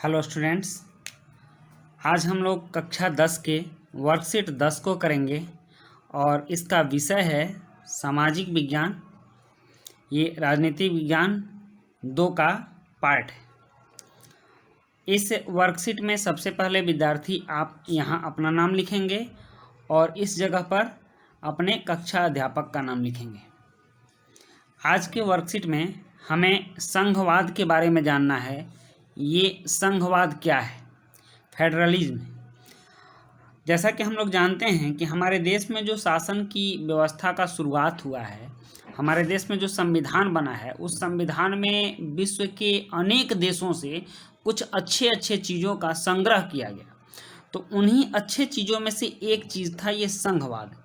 Hello students, आज हम लोग कक्षा 10 के वर्कशीट 10 को करेंगे और इसका विषय है सामाजिक विज्ञान। ये राजनीतिक विज्ञान 2 का पार्ट है। इस वर्कशीट में सबसे पहले विद्यार्थी आप यहाँ अपना नाम लिखेंगे और इस जगह पर अपने कक्षा अध्यापक का नाम लिखेंगे। आज के वर्कशीट में हमें संघवाद के बारे में जानना है। ये संघवाद क्या है? फेडरलिज्म। जैसा कि हम लोग जानते हैं कि हमारे देश में जो शासन की व्यवस्था का शुरुआत हुआ है, हमारे देश में जो संविधान बना है, उस संविधान में विश्व के अनेक देशों से कुछ अच्छे अच्छे चीज़ों का संग्रह किया गया। तो उन्हीं अच्छे चीज़ों में से एक चीज़ था ये संघवाद।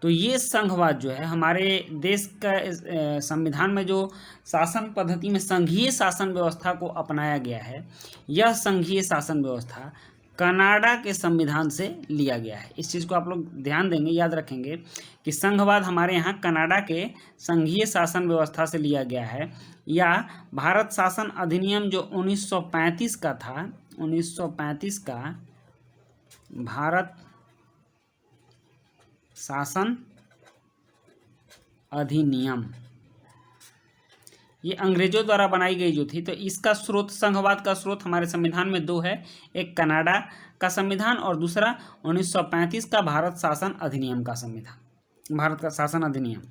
तो ये संघवाद जो है हमारे देश का संविधान में जो शासन पद्धति में संघीय शासन व्यवस्था को अपनाया गया है, यह संघीय शासन व्यवस्था कनाडा के संविधान से लिया गया है। इस चीज़ को आप लोग ध्यान देंगे, याद रखेंगे कि संघवाद हमारे यहाँ कनाडा के संघीय शासन व्यवस्था से लिया गया है। या भारत शासन अधिनियम जो 1935 का था, 1935 का भारत शासन अधिनियम, ये अंग्रेजों द्वारा बनाई गई जो थी। तो इसका स्रोत, संघवाद का स्रोत हमारे संविधान में 2 है, एक कनाडा का संविधान और दूसरा 1935 का भारत शासन अधिनियम का संविधान, भारत का शासन अधिनियम।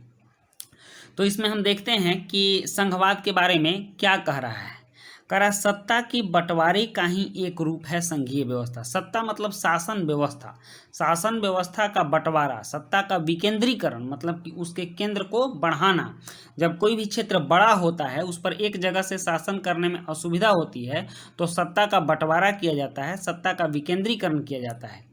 तो इसमें हम देखते हैं कि संघवाद के बारे में क्या कह रहा है। कह रहा है सत्ता की बंटवारे का ही एक रूप है संघीय व्यवस्था। सत्ता मतलब शासन व्यवस्था, शासन व्यवस्था का बंटवारा, सत्ता का विकेंद्रीकरण मतलब कि उसके केंद्र को बढ़ाना। जब कोई भी क्षेत्र बड़ा होता है, उस पर एक जगह से शासन करने में असुविधा होती है, तो सत्ता का बंटवारा किया जाता है, सत्ता का विकेंद्रीकरण किया जाता है।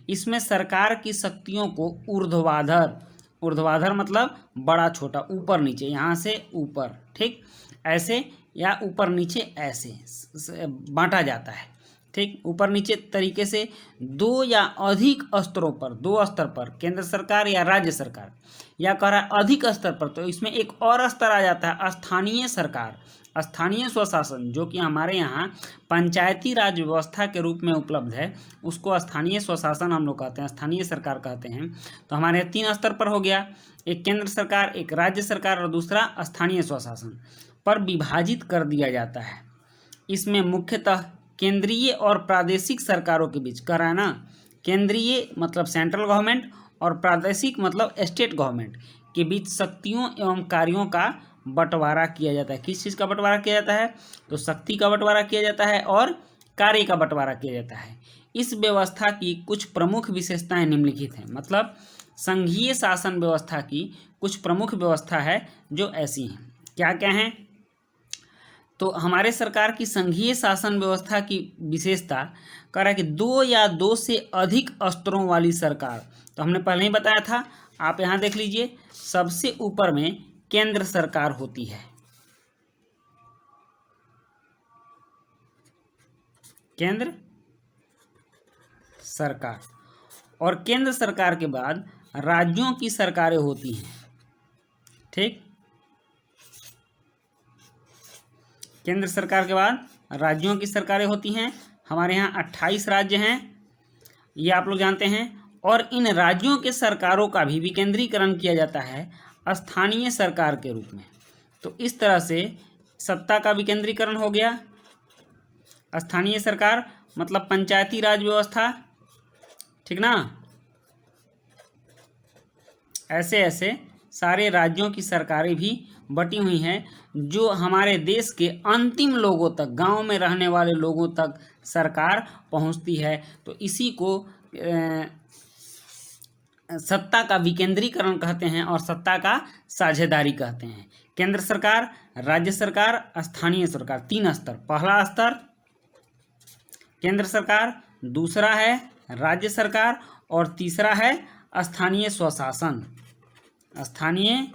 इसमें सरकार की शक्तियों को ऊर्ध्वाधर, ऊर्ध्वाधर मतलब बड़ा छोटा, ऊपर नीचे, यहाँ से ऊपर, ठीक, ऐसे या ऊपर नीचे ऐसे बांटा जाता है। ठीक, ऊपर नीचे तरीके से 2 या अधिक स्तरों पर, 2 स्तर पर, केंद्र सरकार या राज्य सरकार, या कह रहा है अधिक स्तर पर, तो इसमें एक और स्तर आ जाता है स्थानीय सरकार, स्थानीय स्वशासन, जो कि हमारे यहाँ पंचायती राज व्यवस्था के रूप में उपलब्ध है, उसको स्थानीय स्वशासन हम लोग कहते हैं, स्थानीय सरकार कहते हैं। तो हमारे यहाँ 3 स्तर पर हो गया, एक केंद्र सरकार, एक राज्य सरकार और दूसरा स्थानीय स्वशासन पर विभाजित कर दिया जाता है। इसमें मुख्यतः केंद्रीय और प्रादेशिक सरकारों के बीच, कह रहा है ना, केंद्रीय मतलब सेंट्रल गवर्नमेंट और प्रादेशिक मतलब स्टेट गवर्नमेंट के बीच शक्तियों एवं कार्यों का बंटवारा किया जाता है। किस चीज़ का बंटवारा किया जाता है? तो शक्ति का बंटवारा किया जाता है और कार्य का बंटवारा किया जाता है। इस व्यवस्था की कुछ प्रमुख विशेषताएं निम्नलिखित हैं। मतलब संघीय शासन व्यवस्था की कुछ प्रमुख व्यवस्था है जो ऐसी हैं। क्या क्या हैं? तो हमारे सरकार की संघीय शासन व्यवस्था की विशेषता कह रहा है कि 2 या 2 से अधिक स्तरों वाली सरकार। तो हमने पहले ही बताया था, आप यहाँ देख लीजिए, सबसे ऊपर में केंद्र सरकार होती है, केंद्र सरकार, और केंद्र सरकार के बाद राज्यों की सरकारें होती हैं। ठीक, केंद्र सरकार के बाद राज्यों की सरकारें होती हैं। हमारे यहाँ 28 राज्य हैं, ये आप लोग जानते हैं, और इन राज्यों के सरकारों का भी विकेंद्रीकरण किया जाता है स्थानीय सरकार के रूप में। तो इस तरह से सत्ता का विकेंद्रीकरण हो गया। स्थानीय सरकार मतलब पंचायती राज व्यवस्था, ठीक ना। ऐसे ऐसे सारे राज्यों की सरकारें भी बटी हुई हैं, जो हमारे देश के अंतिम लोगों तक, गांव में रहने वाले लोगों तक सरकार पहुंचती है। तो इसी को सत्ता का विकेंद्रीकरण कहते हैं और सत्ता का साझेदारी कहते हैं। केंद्र सरकार, राज्य सरकार, स्थानीय सरकार, 3 स्तर। पहला स्तर केंद्र सरकार, दूसरा है राज्य सरकार और तीसरा है स्थानीय स्वशासन, स्थानीय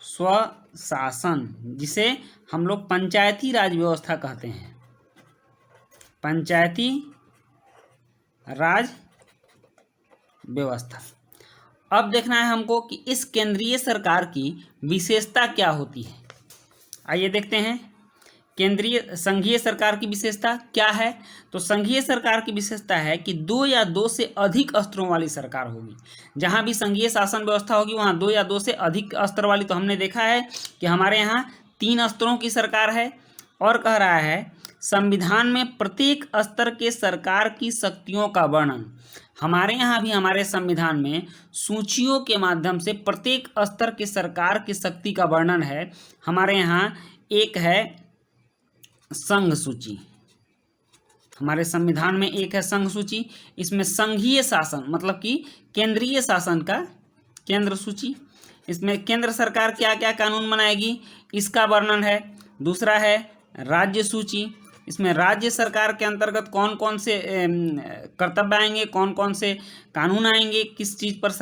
स्वशासन, जिसे हम लोग पंचायती राज व्यवस्था कहते हैं, पंचायती राज व्यवस्था। अब देखना है हमको कि इस केंद्रीय सरकार की विशेषता क्या होती है। आइए देखते हैं केंद्रीय संघीय सरकार की विशेषता क्या है? तो संघीय सरकार की विशेषता है कि 2 या 2 से अधिक स्तरों वाली सरकार होगी। जहां भी संघीय शासन व्यवस्था होगी वहां 2 या 2 से अधिक स्तर वाली, तो हमने देखा है कि हमारे यहाँ 3 स्तरों की सरकार है। और कह रहा है संविधान में प्रत्येक स्तर के सरकार की शक्तियों का वर्णन। हमारे यहाँ भी हमारे संविधान में सूचियों के माध्यम से प्रत्येक स्तर के सरकार की शक्ति का वर्णन है। हमारे यहाँ एक है संघ सूची, हमारे संविधान में एक है संघ सूची। इसमें संघीय शासन मतलब कि केंद्रीय शासन का केंद्र सूची, इसमें केंद्र सरकार क्या क्या कानून बनाएगी इसका वर्णन है। दूसरा है राज्य सूची, इसमें राज्य सरकार के अंतर्गत कौन कौन से कर्तव्य आएंगे, कौन कौन से कानून आएंगे, किस चीज़ पर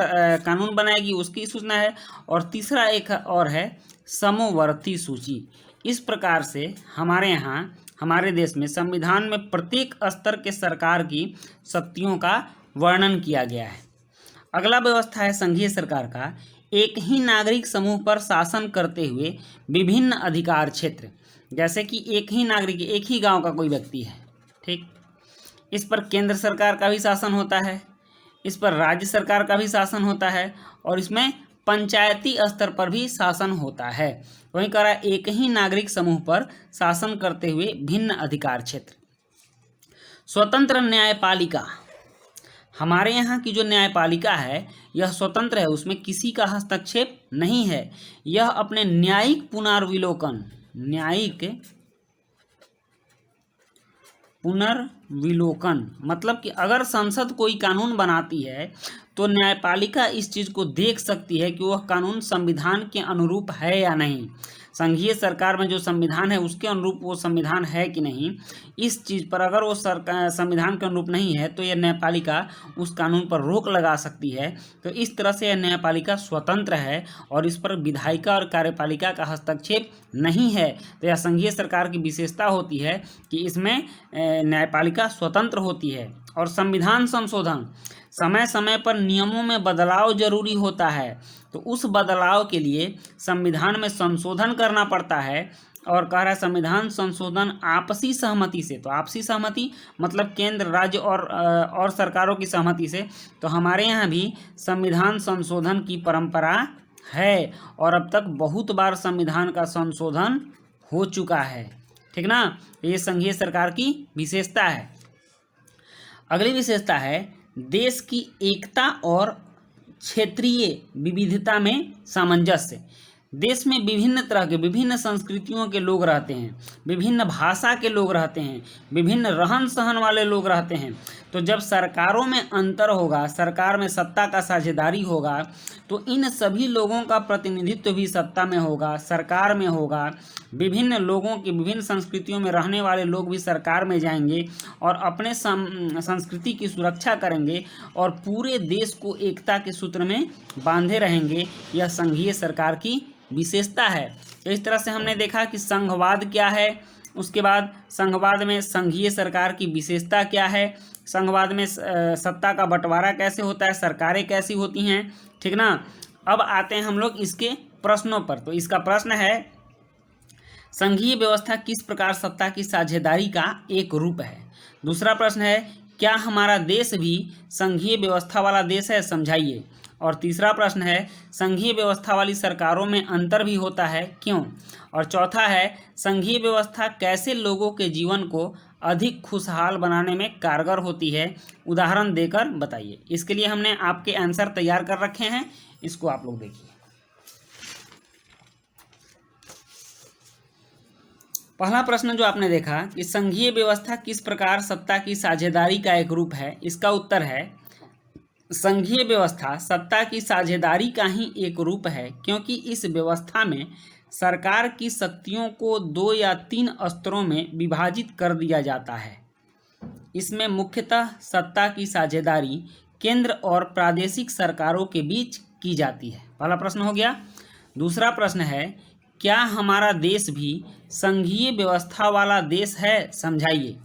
कानून बनाएगी उसकी सूचना है। और तीसरा एक और है समवर्ती सूची। इस प्रकार से हमारे यहाँ हमारे देश में संविधान में प्रत्येक स्तर के सरकार की शक्तियों का वर्णन किया गया है। अगला व्यवस्था है संघीय सरकार का एक ही नागरिक समूह पर शासन करते हुए विभिन्न अधिकार क्षेत्र। जैसे कि एक ही नागरिक, एक ही गांव का कोई व्यक्ति है, ठीक, इस पर केंद्र सरकार का भी शासन होता है, इस पर राज्य सरकार का भी शासन होता है और इसमें पंचायती स्तर पर भी शासन होता है। वहीं कह रहा है एक ही नागरिक समूह पर शासन करते हुए भिन्न अधिकार क्षेत्र। स्वतंत्र न्यायपालिका, हमारे यहाँ की जो न्यायपालिका है यह स्वतंत्र है, उसमें किसी का हस्तक्षेप नहीं है। यह अपने न्यायिक पुनर्विलोकन मतलब कि अगर संसद कोई कानून बनाती है तो न्यायपालिका इस चीज़ को देख सकती है कि वह कानून संविधान के अनुरूप है या नहीं। संघीय सरकार में जो संविधान है उसके अनुरूप वो संविधान है कि नहीं, इस चीज़ पर अगर वो संविधान के अनुरूप नहीं है तो यह न्यायपालिका उस कानून पर रोक लगा सकती है। तो इस तरह से यह न्यायपालिका स्वतंत्र है और इस पर विधायिका और कार्यपालिका का हस्तक्षेप नहीं है। तो यह संघीय सरकार की विशेषता होती है कि इसमें न्यायपालिका स्वतंत्र होती है। और संविधान संशोधन, समय समय पर नियमों में बदलाव जरूरी होता है, तो उस बदलाव के लिए संविधान में संशोधन करना पड़ता है। और कह रहा है संविधान संशोधन आपसी सहमति से, तो आपसी सहमति मतलब केंद्र, राज्य और सरकारों की सहमति से। तो हमारे यहाँ भी संविधान संशोधन की परंपरा है और अब तक बहुत बार संविधान का संशोधन हो चुका है, ठीक ना। ये संघीय सरकार की विशेषता है। अगली विशेषता है देश की एकता और क्षेत्रीय विविधता में सामंजस्य। देश में विभिन्न तरह के, विभिन्न संस्कृतियों के लोग रहते हैं, विभिन्न भाषा के लोग रहते हैं, विभिन्न रहन सहन वाले लोग रहते हैं। तो जब सरकारों में अंतर होगा, सरकार में सत्ता का साझेदारी होगा, तो इन सभी लोगों का प्रतिनिधित्व भी सत्ता में होगा, सरकार में होगा। विभिन्न लोगों की, विभिन्न संस्कृतियों में रहने वाले लोग भी सरकार में जाएंगे और अपने संस्कृति की सुरक्षा करेंगे और पूरे देश को एकता के सूत्र में बांधे रहेंगे। यह संघीय सरकार की विशेषता है। तो इस तरह से हमने देखा कि संघवाद क्या है, उसके बाद संघवाद में संघीय सरकार की विशेषता क्या है, संघवाद में सत्ता का बंटवारा कैसे होता है, सरकारें कैसी होती हैं, ठीक ना। अब आते हैं हम लोग इसके प्रश्नों पर। तो इसका प्रश्न है संघीय व्यवस्था किस प्रकार सत्ता की साझेदारी का एक रूप है। दूसरा प्रश्न है क्या हमारा देश भी संघीय व्यवस्था वाला देश है, समझाइए। और तीसरा प्रश्न है संघीय व्यवस्था वाली सरकारों में अंतर भी होता है, क्यों। और चौथा है संघीय व्यवस्था कैसे लोगों के जीवन को अधिक खुशहाल बनाने में कारगर होती है, उदाहरण देकर बताइए। इसके लिए हमने आपके आंसर तैयार कर रखे हैं, इसको आप लोग देखिए। पहला प्रश्न जो आपने देखा कि संघीय व्यवस्था किस प्रकार सत्ता की साझेदारी का एक रूप है, इसका उत्तर है संघीय व्यवस्था सत्ता की साझेदारी का ही एक रूप है, क्योंकि इस व्यवस्था में सरकार की शक्तियों को 2 या 3 स्तरों में विभाजित कर दिया जाता है। इसमें मुख्यतः सत्ता की साझेदारी केंद्र और प्रादेशिक सरकारों के बीच की जाती है। पहला प्रश्न हो गया। दूसरा प्रश्न है क्या हमारा देश भी संघीय व्यवस्था वाला देश है, समझाइए।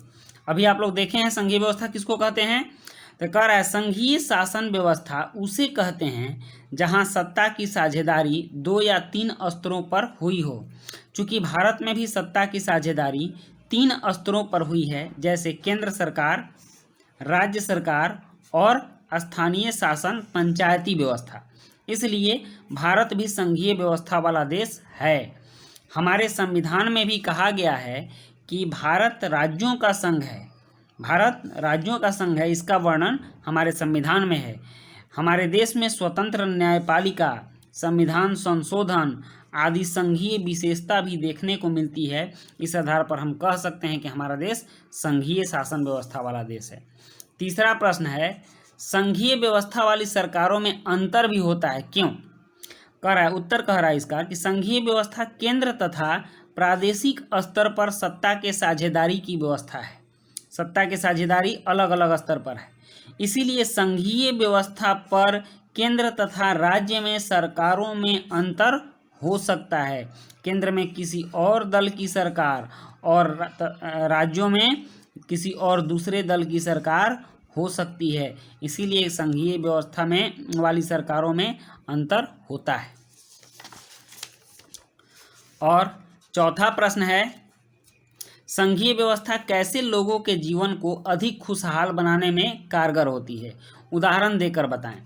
अभी आप लोग देखे हैं संघीय व्यवस्था किसको कहते हैं, तो कह रहा है संघीय शासन व्यवस्था उसे कहते हैं जहां सत्ता की साझेदारी 2 या 3 स्तरों पर हुई हो। चूँकि भारत में भी सत्ता की साझेदारी 3 स्तरों पर हुई है, जैसे केंद्र सरकार, राज्य सरकार और स्थानीय शासन पंचायती व्यवस्था, इसलिए भारत भी संघीय व्यवस्था वाला देश है। हमारे संविधान में भी कहा गया है कि भारत राज्यों का संघ है। भारत राज्यों का संघ है, इसका वर्णन हमारे संविधान में है। हमारे देश में स्वतंत्र न्यायपालिका, संविधान संशोधन आदि संघीय विशेषता भी देखने को मिलती है। इस आधार पर हम कह सकते हैं कि हमारा देश संघीय शासन व्यवस्था वाला देश है। तीसरा प्रश्न है, संघीय व्यवस्था वाली सरकारों में अंतर भी होता है, क्यों? कह रहा है, उत्तर कह रहा है इसका कि संघीय व्यवस्था केंद्र तथा प्रादेशिक स्तर पर सत्ता के साझेदारी की व्यवस्था है। सत्ता की साझेदारी अलग अलग स्तर पर है, इसीलिए संघीय व्यवस्था पर केंद्र तथा राज्य में सरकारों में अंतर हो सकता है। केंद्र में किसी और दल की सरकार और राज्यों में किसी और दूसरे दल की सरकार हो सकती है, इसीलिए संघीय व्यवस्था में वाली सरकारों में अंतर होता है। और चौथा प्रश्न है, संघीय व्यवस्था कैसे लोगों के जीवन को अधिक खुशहाल बनाने में कारगर होती है? उदाहरण देकर बताएं।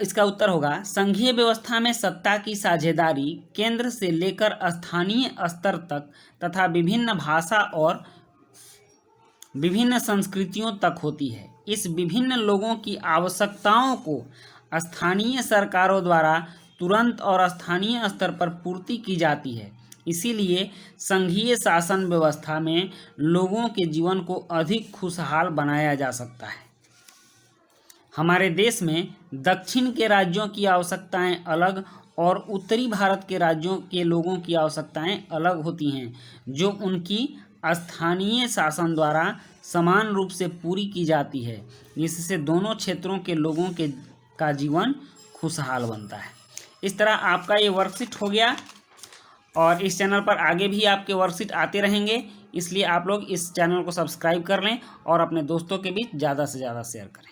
इसका उत्तर होगा, संघीय व्यवस्था में सत्ता की साझेदारी केंद्र से लेकर स्थानीय स्तर तक तथा विभिन्न भाषा और विभिन्न संस्कृतियों तक होती है। इस विभिन्न लोगों की आवश्यकताओं को स्थानीय सरकारों द्वारा तुरंत और स्थानीय स्तर पर पूर्ति की जाती है, इसीलिए संघीय शासन व्यवस्था में लोगों के जीवन को अधिक खुशहाल बनाया जा सकता है। हमारे देश में दक्षिण के राज्यों की आवश्यकताएं अलग और उत्तरी भारत के राज्यों के लोगों की आवश्यकताएं अलग होती हैं, जो उनकी स्थानीय शासन द्वारा समान रूप से पूरी की जाती है, जिससे दोनों क्षेत्रों के लोगों का जीवन खुशहाल बनता है। इस तरह आपका ये वर्कशीट हो गया, और इस चैनल पर आगे भी आपके वर्कशीट आते रहेंगे, इसलिए आप लोग इस चैनल को सब्सक्राइब कर लें और अपने दोस्तों के बीच ज़्यादा से ज़्यादा शेयर करें।